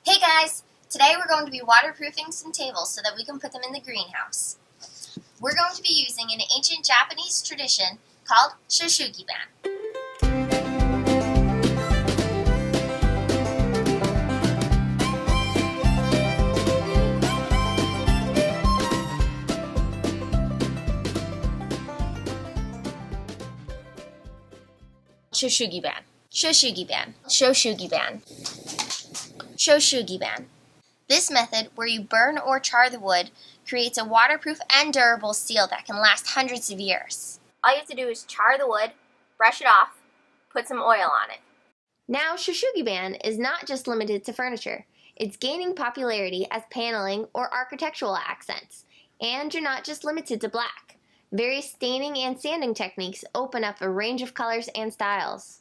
Hey guys! Today we're going to be waterproofing some tables so that we can put them in the greenhouse. We're going to be using an ancient Japanese tradition called Shou Sugi Ban. Shou Sugi Ban. Shou Sugi Ban. Shou Sugi Ban. Shou Sugi Ban. This method, where you burn or char the wood, creates a waterproof and durable steel that can last hundreds of years. All you have to do is char the wood, brush it off, put some oil on it. Now, Shou Sugi Ban is not just limited to furniture. It's gaining popularity as paneling or architectural accents. And you're not just limited to black. Various staining and sanding techniques open up a range of colors and styles.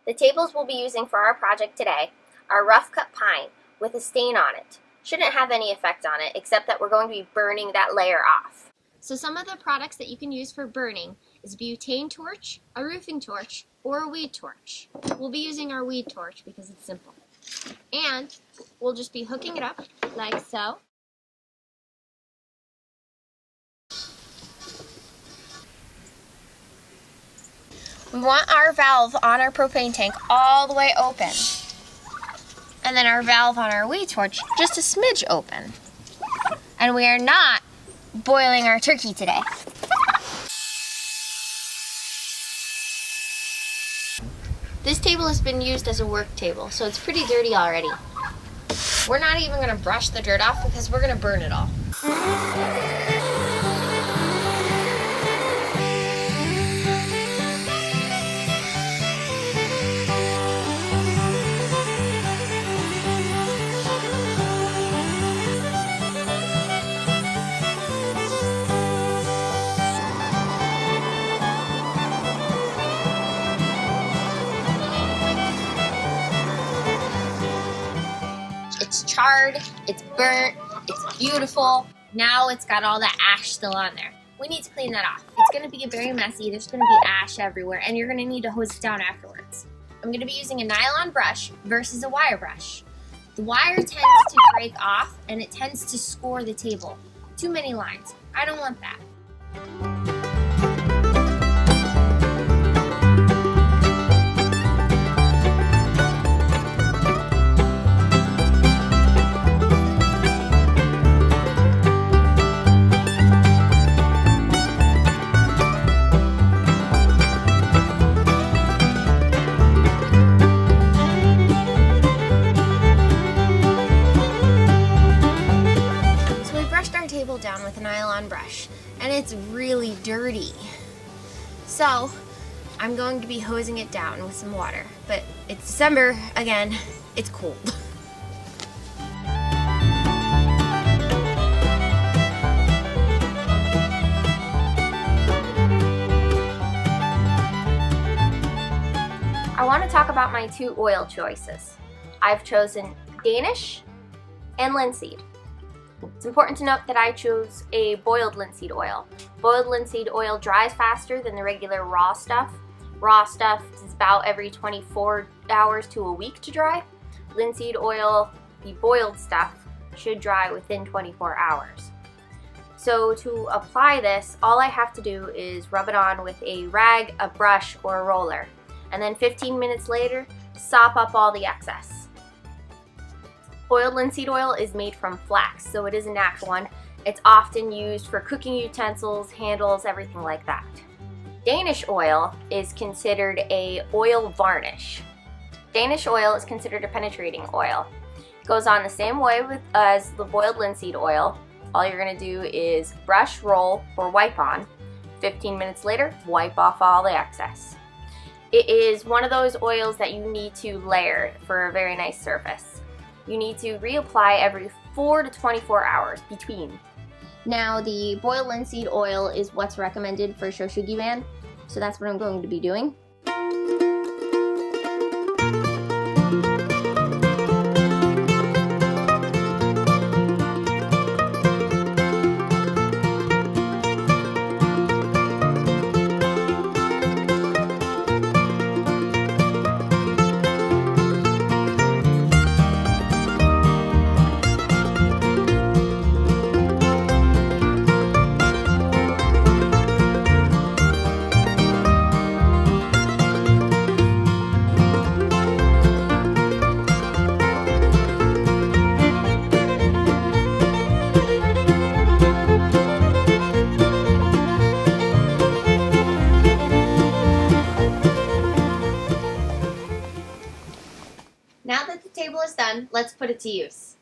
The tables we'll be using for our project today are rough cut pine with a stain on it. Shouldn't have any effect on it, except that we're going to be burning that layer off. So some of the products that you can use for burning is a butane torch, a roofing torch, or a weed torch. We'll be using our weed torch because it's simple. And we'll just be hooking it up like so. We want our valve on our propane tank all the way open. And then our valve on our weed torch just a smidge open. And we are not boiling our turkey today. This table has been used as a work table, so it's pretty dirty already. We're not even going to brush the dirt off because we're going to burn it all. It's charred, it's burnt, it's beautiful. Now it's got all that ash still on there. We need to clean that off. It's going to be very messy, there's going to be ash everywhere, and you're going to need to hose it down afterwards. I'm going to be using a nylon brush versus a wire brush. The wire tends to break off and it tends to score the table. Too many lines. I don't want that. Down with a nylon brush, and it's really dirty. So I'm going to be hosing it down with some water, but it's December again, it's cold. I want to talk about my two oil choices. I've chosen Danish and linseed. It's important to note that I chose a boiled linseed oil. Boiled linseed oil dries faster than the regular raw stuff. Raw stuff is about every 24 hours to a week to dry. Linseed oil, the boiled stuff, should dry within 24 hours. So to apply this, all I have to do is rub it on with a rag, a brush, or a roller. And then 15 minutes later, sop up all the excess. Boiled linseed oil is made from flax, so it is a natural one. It's often used for cooking utensils, handles, everything like that. Danish oil is considered a oil varnish. Danish oil is considered a penetrating oil. It goes on the same way as the boiled linseed oil. All you're going to do is brush, roll, or wipe on. 15 minutes later, wipe off all the excess. It is one of those oils that you need to layer for a very nice surface. You need to reapply every 4 to 24 hours between. Now the boiled linseed oil is what's recommended for Shou Sugi Ban, so that's what I'm going to be doing. Now that the table is done, let's put it to use.